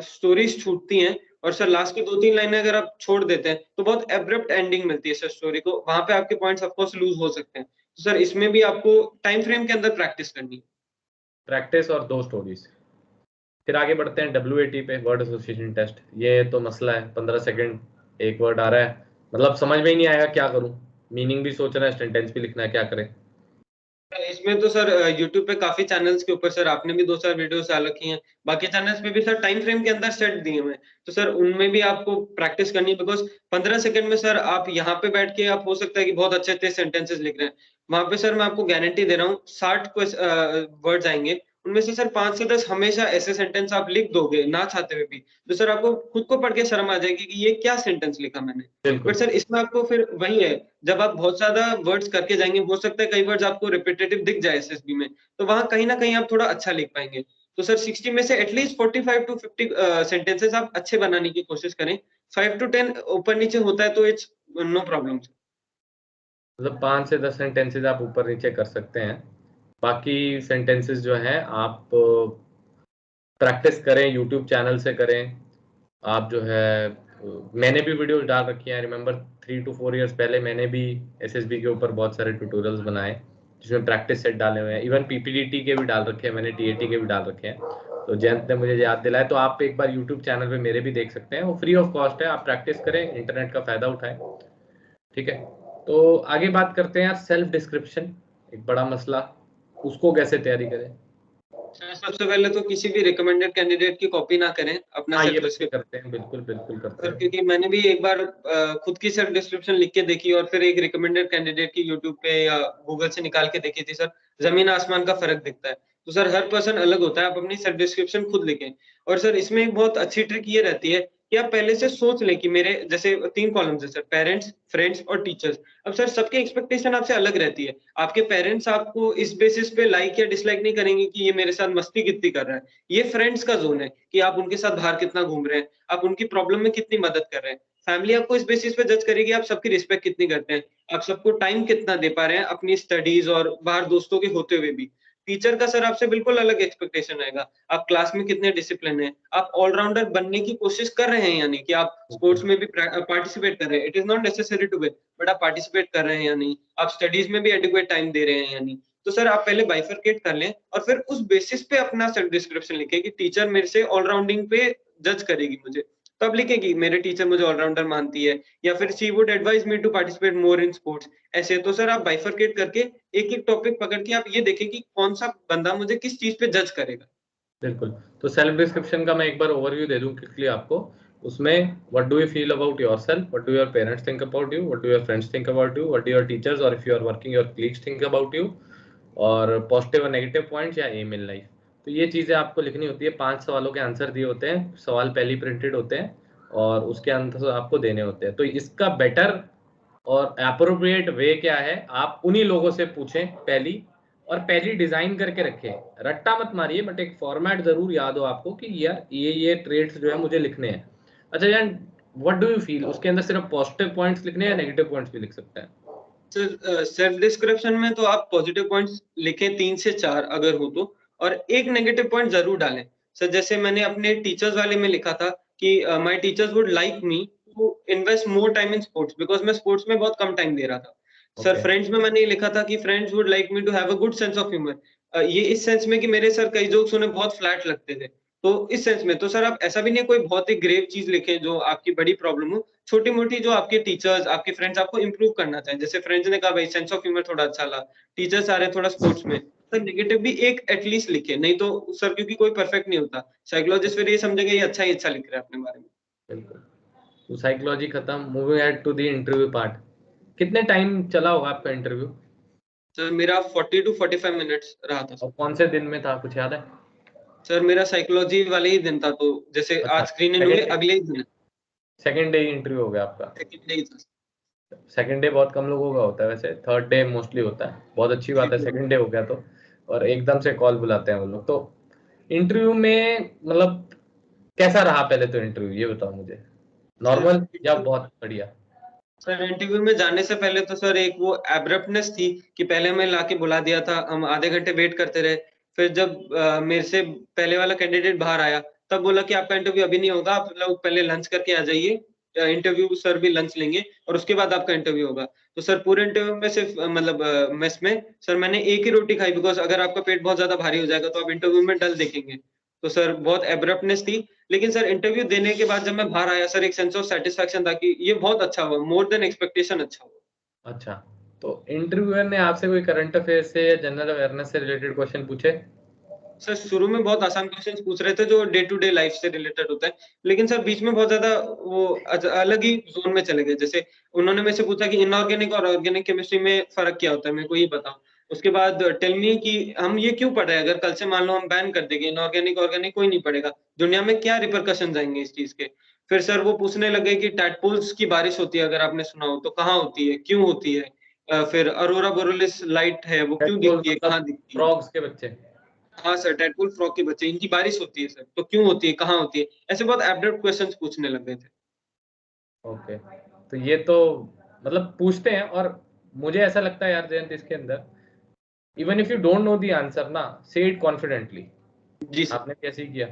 स्टोरीज़ छूटती हैं और सर लास्ट की 2-3 लाइनें अगर आप छोड़ देते हैं, तो बहुत एब्रप्ट एंडिंग मिलती है सर स्टोरी को। वहाँ पे आपके पॉइंट्स ऑफ कोर्स लूज़ हो सकते हैं। तो सर इसमें भी आपको टाइम फ्रेम के अंदर प्रैक्टिस करनी है। प्रैक्टिस और 2 स्टोरीज। फिर आगे बढ़ते हैं WAT पे, वर्ड एसोसिएशन टेस्ट। ये तो मसला है, 15 सेकंड एक वर्ड आ रहा है, मतलब समझ में ही नहीं आएगा क्या करूं, मीनिंग भी सोचना है, सेंटेंस भी लिखना है, क्या करें। इसमें तो सर यूट्यूब पे काफ़ी चैनल्स के ऊपर सर आपने भी 2-4 वीडियोज़ डाल रखी हैं। बाकी चैनल्स पे भी सर टाइम फ्रेम के अंदर सेट दिए हुए हैं। तो सर उनमें भी आपको प्रैक्टिस करनी है, बिकॉज़ 15 सेकंड में सर आप यहाँ पे बैठ के आप हो सकता है कि बहुत अच्छे-अच्छे सेंटेंसेस लिख रहे हैं। वहाँ पे सर मैं आपको गारंटी दे रहा हूँ 60 वर्ड्स आएँगे। उनमें से सर 5 से 10 हमेशा ऐसे सेंटेंस आप लिख दोगे, ना चाहते हुए भी। तो सर आपको खुद को पढ़ के शर्म आ जाएगी कि ये क्या सेंटेंस लिखा मैंने। बट बिल्कुल। सर इसमें आपको फिर वही है, जब आप बहुत ज़्यादा वर्ड्स करके जाएँगे, हो सकता है कई वर्ड्स आपको रिपिटेटिव दिख जाए एसएसबी में, तो वहाँ कहीं न कहीं आप थोड़ा अच्छा लिख पाएँगे। तो सर 60 में से एटलीस्ट 45 टू 50 सेंटेंसेस आप अच्छे बनाने की कोशिश करें। 5 टू 10 ऊपर-नीचे होता है तो इट्स नो प्रॉब्लम। मतलब 5 से 10 सेंटेंसेस आप ऊपर नीचे कर सकते हैं, बाकी सेंटेंसेस जो हैं आप प्रैक्टिस करें, यूट्यूब चैनल से करें। आप जो है मैंने भी वीडियोस डाल रखी हैं, रिमेंबर 3 to 4 इयर्स पहले मैंने भी एसएसबी के ऊपर बहुत सारे ट्यूटोरियल्स बनाए, जिसमें प्रैक्टिस सेट डाले हुए हैं, इवन पीपीडीटी के भी डाल रखे हैं मैंने, टीएटी के भी डाल रखे हैं। तो जयंत ने मुझे याद दिलाया, तो आप एक बार यूट्यूब चैनल पे मेरे भी देख सकते हैं, वो फ्री ऑफ कॉस्ट है, आप प्रैक्टिस करें, इंटरनेट का फायदा उठाएं। ठीक है, तो आगे बात करते हैं यार, सेल्फ डिस्क्रिप्शन एक बड़ा मसला, उसको कैसे तैयारी करें। सर सबसे पहले तो किसी भी रिकमेंडेड कैंडिडेट की कॉपी ना करें, अपना हाँ, ये सेल्फ बच्चे डिस्क्रिप्शन। करते हैं, बिल्कुल बिल्कुल करते सर हैं। क्योंकि मैंने भी एक बार खुद की सेल्फ डिस्क्रिप्शन लिख के देखी और फिर एक रिकमेंडेड कैंडिडेट की यूट्यूब पे या गूगल से निकाल के देखी थी सर, ज़मीन आसमान का फ़र्क दिखता है। तो सर हर पर्सन अलग होता है, आप अपनी सेल्फ डिस्क्रिप्शन खुद लिखें। और सर इसमें एक बहुत अच्छी ट्रिक ये रहती है कि आप पहले से सोच लें कि मेरे जैसे 3 कॉलम्स हैं सर, पेरेंट्स, फ्रेंड्स और टीचर्स। अब सर सबकी एक्सपेक्टेशन आपसे अलग रहती है। आपके पेरेंट्स आपको इस बेसिस पे लाइक या डिसलाइक नहीं करेंगे कि ये मेरे साथ मस्ती कितनी कर रहा है। ये फ्रेंड्स का ज़ोन है कि आप उनके साथ बाहर कितना घूम रहे हैं, आप उनकी प्रॉब्लम में कितनी मदद कर रहे हैं। फैमिली आपको इस बेसिस पे जज करेगी आप सबकी रिस्पेक्ट कितनी करते हैं, आप सबको टाइम कितना दे पा रहे हैं अपनी स्टडीज़ और बाहर दोस्तों के होते हुए भी। टीचर का सर आपसे बिल्कुल अलग एक्सपेक्टेशन रहेगा, आप क्लास में कितने डिसिप्लिन हैं, आप ऑल-राउंडर बनने की कोशिश कर रहे हैं या नहीं, कि आप स्पोर्ट्स में भी पार्टिसिपेट कर रहे हैं। It is not necessary to win, but आप पार्टिसिपेट कर रहे हैं या नहीं, आप स्टडीज़ में भी एडिक्वेट टाइम दे रहे हैं या नहीं। तो सर आप पहले बाइफरकेट कर लें और फिर उस बेसिस पे अपना सेल्फ डिस्क्रिप्शन लिखें कि टीचर मेरे से ऑल राउंडिंग पे जज करेगी मुझे। तो आप लिखें कि मेरे टीचर मुझे ऑलराउंडर मानती है, या फिर she would advise me to participate more in sports. ऐसे तो सर आप बाइफरकेट करके एक-एक टॉपिक पकड़ के आप ये देखें कि कौन-सा बंदा मुझे किस चीज़ पे जज करेगा। बिल्कुल। तो सेल्फ डिस्क्रिप्शन का मैं एक बार ओवरव्यू दे दूँ क्विकली आपको। उसमें what do you feel about yourself? What do your parents think about you? What do your friends think about you? What do your teachers और if you are working your colleagues think about you? और positive और negative points या aim in life. तो ये चीज़ें आपको लिखनी होती है। 5 सवालों के आंसर दिए होते हैं। सवाल पहले ही प्रिंटेड होते हैं और उसके आंसर आपको देने होते हैं। तो इसका बेटर और एप्रोप्रिएट वे क्या है, आप उन्हीं लोगों से पूछें पहली, और पहली डिज़ाइन करके रखें। रट्टा मत मारिए, बट एक फॉर्मेट ज़रूर याद हो आपको कि यार ये ट्रेड्स जो है मुझे लिखने हैं। अच्छा यार, व्हाट डू यू फील? उसके अंदर सिर्फ पॉजिटिव पॉइंट्स लिखने हैं या नेगेटिव पॉइंट्स भी लिख सकते हैं? सर सेल्फ डिस्क्रिप्शन में तो आप पॉजिटिव पॉइंट्स लिखें 3 से 4 अगर हो तो, और एक नेगेटिव पॉइंट ज़रूर डालें। सर जैसे मैंने अपने टीचर्स वाले में लिखा था कि my teachers would like me to invest more time in sports because मैं स्पोर्ट्स में बहुत कम टाइम दे रहा था। Sir okay. फ्रेंड्स में मैंने ये लिखा था कि friends would like me to have a good sense of humour. ये इस सेंस में कि मेरे सर कई जोक्स उन्हें बहुत फ्लैट लगते थे। तो इस सेंस में तो सर आप ऐसा भी नहीं कोई बहुत ही ग्रेव चीज़ लिखें जो आपकी बड़ी प्रॉब्लम हो, छोटी-मोटी जो आपके टीचर्स, आपके फ्रेंड्स आपको इम्प्रूव करना चाहें। जैसे फ्रेंड्स ने कहा भाई सेंस ऑफ ह्यूमर थोड़ा अच्छा लगा, टीचर्स आ रहे हैं थोड़ा स्पोर्ट्स में, तो नेगेटिव भी एक एट लीस्ट लिखें, नहीं तो सर क्योंकि कोई परफेक्ट नहीं होता। साइकोलॉजिस्ट फिर ये समझेगा ये अच्छा ही अच्छा लिख रहा है अपने बारे में। बिल्कुल। तो साइकोलॉजी खत्म, moving ahead to the interview part. कितने टाइम चला होगा आपका इंटरव्यू? सर मेरा 40 टू 45 मिनट्स रहा था और सर। कौन से दिन में था, कुछ याद है? सर मेरा साइकोलॉजी वाले ही दिन था, तो जैसे अच्छा, आज स्क्रीन इन हुए सेकंड डे, अगले ही दिन सेकंड डे ही इंटरव्यू हो गया आपका। सेकंड डे ही था। सेकंड डे बहुत कम लोगों का होता है वैसे, थर्ड डे मोस्टली होता है। बहुत अच्छी जी, बात है जी। सेकंड डे हो गया तो। और एकदम से कॉल बुलाते हैं वो लोग। तो इंटरव्यू में मतलब कैसा रहा पहले तो इंटरव्यू, ये बताओ मुझे? सर नॉर्मल या बहुत बढ़िया? सर इंटरव्यू में जाने से पहले तो सर एक वो एब्रप्टनेस थी कि पहले हमें लाके बुला दिया था, हम आधे घंटे वेट करते रहे। फिर जब मेरे से पहले वाला कैंडिडेट बाहर आया, तब बोला कि आपका इंटरव्यू अभी नहीं होगा, आप लोग पहले लंच करके आ जाइए। इंटरव्यू सर भी लंच लेंगे और उसके बाद आपका इंटरव्यू होगा। तो सर पूरे इंटरव्यू में सिर्फ मतलब मेस में सर मैंने एक ही रोटी खाई बिकॉज़ अगर आपका पेट बहुत ज़्यादा भारी हो जाएगा तो आप इंटरव्यू में डल दिखेंगे। तो सर बहुत एब्रप्टनेस थी। लेकिन सर इंटरव्यू देने के बाद जब मैं बाहर आया सर एक सेंस ऑफ सैटिस्फैक्शन था कि ये बहुत अच्छा हुआ, मोर देन एक्सपेक्टेशन अच्छा हुआ। अच्छा, तो इंटरव्यूअर ने आपसे कोई करंट अफेयर से या जनरल अवेयरनेस से रिलेटेड क्वेश्चन पूछे? सर शुरू में बहुत आसान क्वेश्चंस पूछ रहे थे जो डे टू डे लाइफ से रिलेटेड होता है। लेकिन सर बीच में बहुत ज़्यादा वो अलग ही ज़ोन में चले गए। जैसे उन्होंने मेरे से पूछा कि इनऑर्गेनिक और ऑर्गेनिक केमिस्ट्री में फ़र्क क्या होता है? मेरे को ये बताओ। उसके बाद टेल मी कि हम ये क्यों पढ़ रहे हैं? अगर कल से मान लो हम बैन कर देंगे इनऑर्गेनिक, ऑर्गेनिक कोई नहीं पढ़ेगा। दुनिया में क्या रिपरकशंस आएँगे इस चीज़ के? फिर सर वो पूछने लगे कि टैडपोल्स की बारिश होती है अगर आपने सुना हो तो कहाँ होती है? क्यों होती है? फिर ऑरोरा बोरेलिस लाइट है वो क्यों टेडपोल दिखती है? मतलब कहाँ दिखती है? फ्रॉग्स के बच्चे? हाँ सर, डेडपूल फ्रॉग के बच्चे, इनकी बारिश होती है सर, तो क्यों होती है, कहाँ होती है? ऐसे बहुत एब्रप्ट क्वेश्चन्स पूछने लग गए थे। ओके। तो ये तो मतलब पूछते हैं, और मुझे ऐसा लगता है यार जयंत, इसके अंदर even if you don't know the answer ना, से इट कॉन्फिडेंटली। Ji sir. आपने कैसे किया?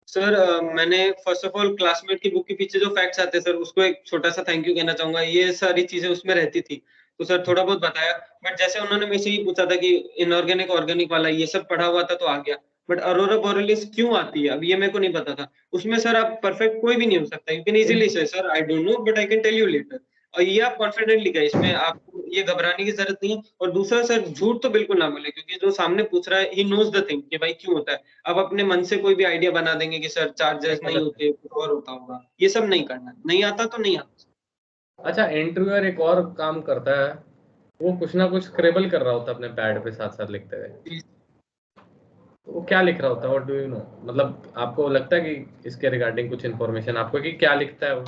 सर मैंने फर्स्ट ऑफ ऑल क्लासमेट की बुक के पीछे जो फैक्ट्स आते हैं सर, उसको एक छोटा-सा थैंक यू कहना चाहूँगा। ये सारी चीज़ें उसमें रहती थी, तो सर थोड़ा बहुत बताया। बट जैसे उन्होंने मेरे से ये पूछा था कि इनऑर्गेनिक, ऑर्गेनिक वाला ये सब पढ़ा हुआ था तो आ गया। बट ऑरोरा बोरेलिस क्यों आती है? अब ये मेरे को नहीं पता था। उसमें सर आप परफेक्ट कोई भी नहीं हो सकता। यू कैन ईज़िली से sir I don't know but I can tell you later. और ये आप कॉन्फिडेंटली कहें, इसमें आपको ये घबराने की ज़रूरत नहीं है। और दूसरा सर झूठ तो बिल्कुल ना बोलें क्योंकि जो सामने पूछ रहा है ही नोज़ द थिंग कि भाई क्यों होता है। आप अपने मन से कोई भी आइडिया बना देंगे कि सर ये चार्जेस नहीं गलत है। होते, कुछ और होता होगा। ये सब नहीं करना है। नहीं आता तो नहीं आता। अच्छा, इंटरव्यूअर एक और काम करता है, वो कुछ ना कुछ स्क्रिबल कर रहा होता है अपने पैड पे साथ-साथ लिखते हुए। जी, तो वो क्या लिख रहा होता है? What do you know? मतलब आपको लगता है कि इसके रिगार्डिंग कुछ इन्फॉर्मेशन आपको कि क्या लिखता है वो?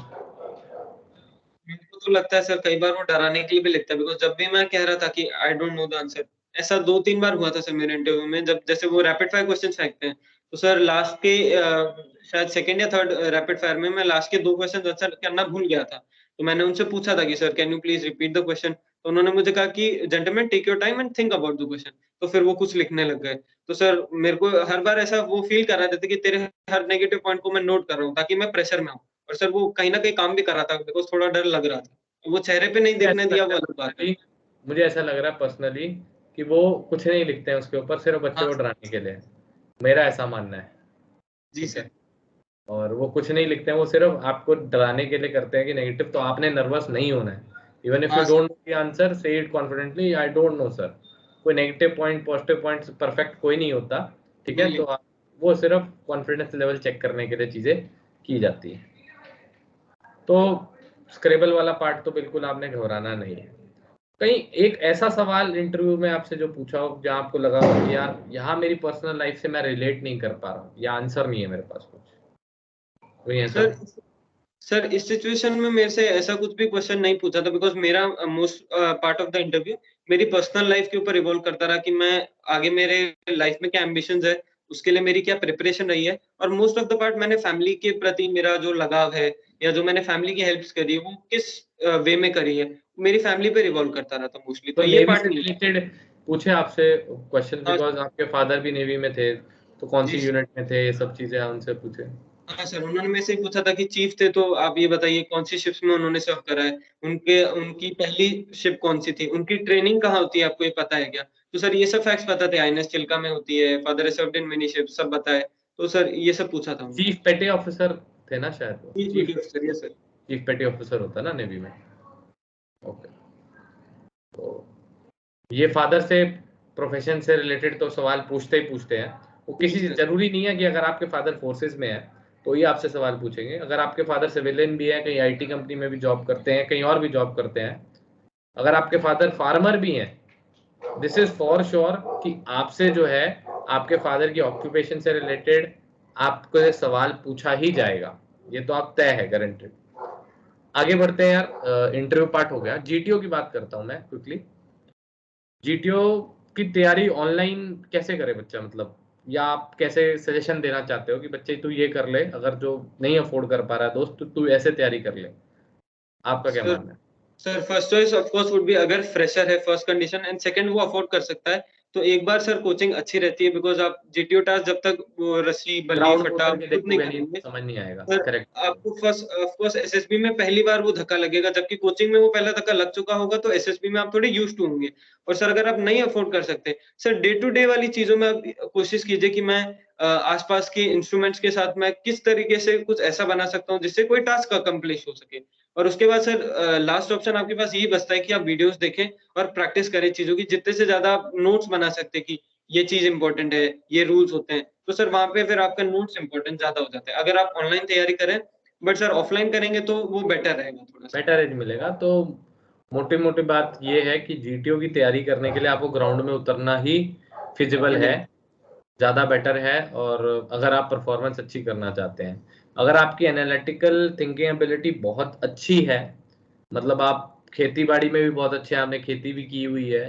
मेरे को तो लगता है सर कई बार वो डराने के लिए भी लिखता है बिकॉज़ जब भी मैं कह रहा था कि आई डोंट नो द आंसर, ऐसा 2-3 बार हुआ था सर मेरे इंटरव्यू में जब जैसे वो रैपिड फायर क्वेश्चन्स फेंकते हैं, तो सर लास्ट के शायद सेकंड या थर्ड रैपिड फायर में मैं लास्ट के 2 क्वेश्चन्स आंसर करना भूल गया था। तो मैंने उनसे पूछा था कि sir can you please repeat the question? तो उन्होंने मुझे कहा कि gentleman take your time and think about the question. तो फिर वो कुछ लिखने लग गए। तो सर मेरे को हर बार ऐसा वो फ़ील करा देते कि तेरे हर नेगेटिव पॉइंट को मैं नोट कर रहा हूँ ताकि मैं प्रेशर में आऊँ। और सर वो कहीं न कहीं काम भी कर रहा था बिकॉज़ थोड़ा डर लग रहा था। वो चेहरे पे नहीं मुझे दिखने ऐसा लग दिया रहा वो है अलग बात है। पर्सनली, मुझे ऐसा लग रहा है पर्सनली कि वो कुछ नहीं लिखते हैं उसके ऊपर, सिर्फ बच्चे हाँ, को डराने के लिए। मेरा ऐसा मानना है। जी ठीक सर। है? और वो कुछ नहीं लिखते हैं, वो सिर्फ आपको डराने के लिए करते हैं कि नेगेटिव, तो आपने नर्वस नहीं होना है। इवन इफ यू हाँ don't know the answer, say it confidently, I don't know sir. कोई negative point positive point perfect कोई नहीं होता, ठीक है। तो वो सिर्फ कॉन्फिडेंस लेवल चेक करने के लिए चीजें की जाती है। तो स्क्रेबल वाला पार्ट तो बिल्कुल आपने घबराना नहीं है। कहीं एक ऐसा सवाल इंटरव्यू में आपसे जो पूछा हो जहां आपको लगा हो कि यार यहाँ मेरी पर्सनल लाइफ से मैं रिलेट नहीं कर पा रहा हूँ, या आंसर नहीं है मेरे पास कुछ, कोई ऐसा? सर सर इस सिचुएशन में मेरे से ऐसा कुछ भी क्वेश्चन नहीं पूछा था, बिकॉज मेरा most part of the interview मेरी पर्सनल लाइफ के ऊपर रिवॉल्व करता रहा कि मैं आगे मेरे लाइफ में क्या एम्बिशंस है, उसके लिए मेरी क्या प्रिपरेशन रही है। और मोस्ट ऑफ द पार्ट मैंने फैमिली के प्रति मेरा जो लगाव है या जो मैंने फैमिली की हेल्प्स करी है वो किस वे में करी है, मेरी फैमिली पे रिवॉल्व करता रहा था मोस्टली, तो तो ये नेवी पार्ट से नहीं था। रिलेटेड पूछे आपसे क्वेश्चन, हाँ बिकॉज आपके फादर भी नेवी में थे, तो कौन जी सी यूनिट में थे, ये सब चीजें उनसे पूछे। हाँ सर, उन्होंने मेरे से ही पूछा था कि चीफ थे तो आप ये बताइए कौन सी शिप्स में उन्होंने सर्व करा है, उनके उनकी पहली शिप कौन सी थी, उनकी ट्रेनिंग कहाँ होती है, आपको ये पता है क्या? तो सर ये सब फैक्ट्स पता थे, आईएनएस चिल्का में होती है, father served in many ships, सब बताए। तो सर ये सब पूछा था उन्होंने। चीफ पेटी ऑफिसर थे ना शायद, वो जी चीफ जी सर, ये सर। चीफ पेटी ऑफिसर होता है ना नेवी में। ओके। तो ये फादर से प्रोफेशन से रिलेटेड तो सवाल पूछते ही पूछते हैं। वो जी किसी सर। जरूरी नहीं है कि अगर आपके फादर फोर्सेज में है तो ये आपसे सवाल पूछेंगे। अगर आपके फादर सिविलियन भी है, कहीं आईटी कंपनी में भी जॉब करते हैं, कहीं और भी जॉब करते हैं, अगर आपके फादर फार्मर भी हैं, दिस इज फॉर श्योर कि आपसे जो है आपके फादर की ऑक्यूपेशन से रिलेटेड आपको ये सवाल पूछा ही जाएगा। ये तो आप तय है, गारंटेड। आगे बढ़ते हैं यार, इंटरव्यू पार्ट हो गया। जीटीओ की बात करता हूं मैं क्विकली। जीटीओ की तैयारी ऑनलाइन कैसे करे बच्चा, मतलब, या आप कैसे सजेशन देना चाहते हो कि बच्चे तू ये कर ले, अगर जो नहीं अफोर्ड कर पा रहा है दोस्त, तो तू ऐसे तैयारी कर ले, आपका क्या सर मानना है? Sir first choice of course would be, अगर फ्रेशर है फर्स्ट कंडीशन, एंड सेकंड वो अफोर्ड कर सकता है तो एक बार सर कोचिंग अच्छी रहती है, बिकॉज आप जीटीओ टास्क जब तक वो रस्सी बल्ली ग्राउंड पे फट्टा उतर के खुद नहीं देखोगे नहीं, करेंगे समझ नहीं आएगा। Sir, correct. आपको फर्स्ट ऑफ कोर्स एसएसबी में पहली बार वो धक्का लगेगा, जबकि कोचिंग में वो पहला धक्का लग चुका होगा, तो एसएसबी में आप थोड़े यूज्ड टू होंगे। और सर अगर आप नहीं अफोर्ड कर सकते, सर डे टू डे वाली चीजों में आप कोशिश कीजिए कि मैं आसपास के इंस्ट्रूमेंट्स के साथ मैं किस तरीके से कुछ ऐसा बना सकता हूँ जिससे कोई टास्क अकम्प्लिश हो सके। और उसके बाद सर लास्ट ऑप्शन आपके पास यही बचता है कि आप वीडियोस देखें और प्रैक्टिस करें चीजों की, जितने से ज्यादा आप नोट्स बना सकते हैं कि ये चीज इंपॉर्टेंट है, ये रूल्स होते हैं, तो सर वहां पे फिर आपका नोट्स इंपॉर्टेंट ज्यादा हो जाता है अगर आप ऑनलाइन तैयारी करें। बट सर ऑफलाइन करेंगे तो वो बेटर रहेगा थोड़ा सा। बेटर एज मिलेगा। तो मोटी मोटी बात ये है कि जीटीओ की तैयारी करने के लिए आपको ग्राउंड में उतरना ही फिजिबल है, पड़ेगा। ज़्यादा बेटर है। और अगर आप परफॉर्मेंस अच्छी करना चाहते हैं, अगर आपकी एनालिटिकल थिंकिंग एबिलिटी बहुत अच्छी है, मतलब आप खेती बाड़ी में भी बहुत अच्छे हैं, आपने खेती भी की हुई है,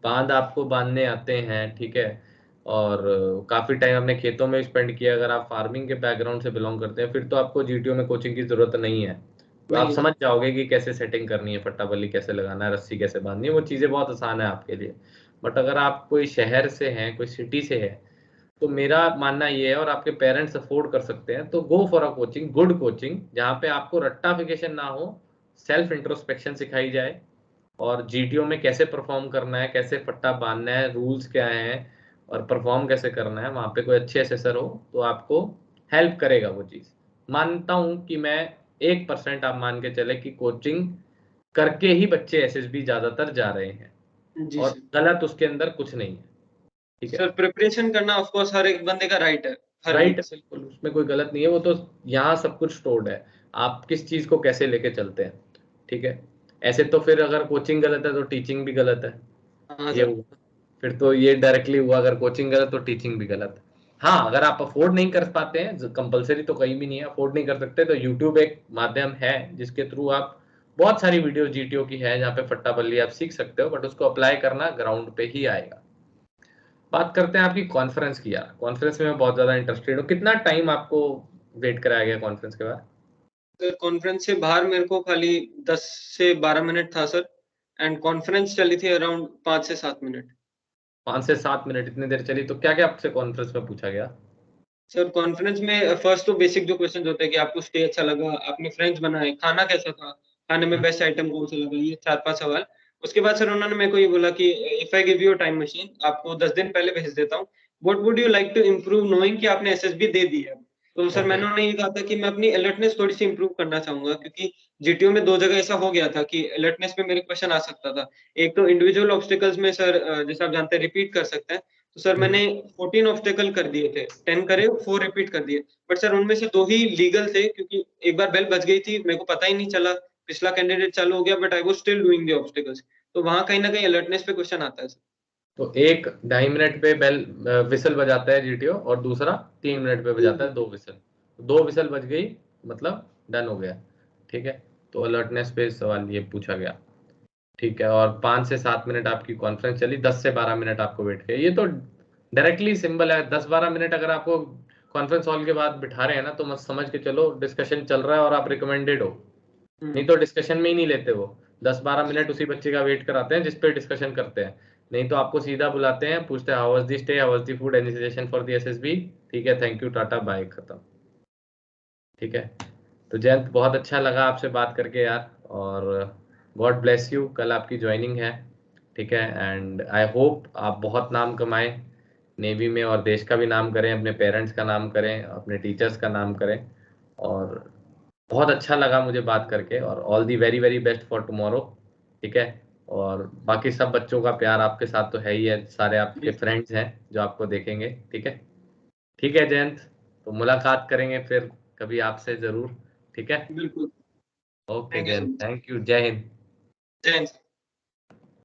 बांध आपको बांधने आते हैं, ठीक है, और काफ़ी टाइम आपने खेतों में स्पेंड किया, अगर आप फार्मिंग के बैकग्राउंड से बिलोंग करते हैं, फिर तो आपको जीटीओ में कोचिंग की ज़रूरत नहीं है। तो आप नहीं समझ जाओगे कि कैसे सेटिंग करनी है, फट्टा बल्ली कैसे लगाना है, रस्सी कैसे बांधनी है, वो चीज़ें बहुत आसान है आपके लिए। बट अगर आप कोई शहर से हैं, कोई सिटी से है, तो मेरा मानना ये है, और आपके पेरेंट्स अफोर्ड कर सकते हैं, तो go for a coaching, good coaching, जहाँ पे आपको रट्टाफिकेशन ना हो, सेल्फ इंट्रोस्पेक्शन सिखाई जाए, और जीटीओ में कैसे परफॉर्म करना है, कैसे फट्टा बांधना है, रूल्स क्या हैं, और परफॉर्म कैसे करना है, वहाँ पे कोई अच्छे असेसर हो तो आपको हेल्प करेगा वो चीज़। मानता हूँ कि मैं 1% आप मान के चले कि कोचिंग करके ही बच्चे एसएसबी ज़्यादातर जा रहे हैं, जी और सर। गलत उसके अंदर कुछ नहीं है, ठीक है। सर प्रिपरेशन करना ऑफ कोर्स हर एक बंदे का राइट है, हर राइट है, वीक। बिल्कुल, उसमें कोई गलत नहीं है। वो तो यहाँ सब कुछ स्टोर्ड है, आप किस चीज़ को कैसे लेके चलते हैं, ठीक है। ऐसे तो फिर अगर कोचिंग गलत है तो टीचिंग भी गलत है, हाँ ये सर। हुआ। फिर तो ये डायरेक्टली हुआ, अगर कोचिंग गलत तो टीचिंग भी गलत। हाँ, अगर आप अफोर्ड नहीं कर पाते हैं, कंपलसरी तो कहीं भी नहीं है, अफोर्ड नहीं कर सकते, तो यूट्यूब एक माध्यम है जिसके थ्रू आप बहुत सारी वीडियो जीटीओ की है जहाँ पे फट्टा बल्ली आप सीख सकते हो, बट उसको अप्लाई करना ग्राउंड पे ही आएगा। बात करते हैं आपकी कॉन्फ्रेंस की। यार कॉन्फ्रेंस में मैं बहुत ज्यादा इंटरेस्टेड हूँ। कितना टाइम आपको वेट कराया गया कॉन्फ्रेंस के बाद? सर कॉन्फ्रेंस से बाहर मेरे को खाली 10 से 12 मिनट था सर, एंड कॉन्फ्रेंस चली थी अराउंड 5 से 7 मिनट। 5 से 7 मिनट, इतनी देर चली? तो क्या क्या आपसे कॉन्फ्रेंस में पूछा गया? सर कॉन्फ्रेंस में फर्स्ट तो बेसिक जो क्वेश्चन होते हैं कि आपको स्टे अच्छा लगा, आपने फ्रेंड्स बनाए, खाना कैसा था, खाने में हम्म। बेस्ट आइटम कौन सा लगा, ये 4-5 सवाल। उसके बाद सर उन्होंने मेरे को ये बोला कि if I give you a time machine, आपको 10 दिन पहले भेज देता हूँ, what would you like to improve knowing कि आपने एसएसबी दे दी है। तो सर मैंने उन्हें ये कहा था कि मैं अपनी अलर्टनेस थोड़ी सी इंप्रूव करना चाहूंगा, क्योंकि जीटीओ में 2 जगह ऐसा हो गया था कि अलर्टनेस पे मेरे क्वेश्चन आ सकता था। एक तो इंडिविजुअल ऑब्स्टिकल्स में सर जैसे आप जानते हैं रिपीट कर सकते हैं, तो सर मैंने 14 ऑब्स्टिकल कर दिए थे, 10 करे, 4 रिपीट कर दिए। बट सर उनमें से 2 ही लीगल थे, क्योंकि एक बार बेल बज गई थी, मेरे को पता ही नहीं चला, पिछला कैंडिडेट चालू हो गया, but I was still doing the obstacles. तो वहां कहीं ना कहीं अलर्टनेस पे क्वेश्चन आता है सर। तो एक 2.5 मिनट पे बेल विसल बजाता है जीटीओ, और दूसरा 3 मिनट पे बजाता है 2 विसल। 2 विसल बज गई मतलब डन हो गया। ठीक है, तो अलर्टनेस पे सवाल ये पूछा गया। ठीक है, और 5 से 7 मिनट आपकी कॉन्फ्रेंस चली, 10 से 12 मिनट आपको वेट किया। ये तो डायरेक्टली सिंबल है। 10-12 मिनट अगर आपको कॉन्फ्रेंस हॉल के बाद बिठा रहे हैं ना, तो मत समझ के चलो डिस्कशन चल रहा है और आप रिकमेंडेड हो। नहीं तो डिस्कशन में ही नहीं लेते वो। 10-12 मिनट उसी बच्चे का वेट कराते हैं जिसपे डिस्कशन करते हैं। नहीं तो आपको सीधा बुलाते हैं, पूछते हैं how was the stay, how was the food, any suggestion for the SSB. ठीक है, थैंक यू, टाटा बाय, खत्म। ठीक है, तो जयंत बहुत अच्छा लगा आपसे बात करके यार, और गॉड ब्लेस यू, कल आपकी ज्वाइनिंग है। ठीक है, एंड आई होप आप बहुत नाम कमाएं नेवी में, और देश का भी नाम करें, अपने पेरेंट्स का नाम करें, अपने टीचर्स का नाम करें। और बहुत अच्छा लगा मुझे बात करके, और all the very very best for tomorrow. ठीक है, और बाकी सब बच्चों का प्यार आपके साथ तो है ही है, सारे आपके फ्रेंड्स हैं जो आपको देखेंगे। ठीक है, ठीक है जयंत, तो मुलाकात करेंगे फिर कभी आपसे जरूर। ठीक है, बिल्कुल। Okay thank you so Jayant, much. Thank you, जय हिंद। जय हिंद।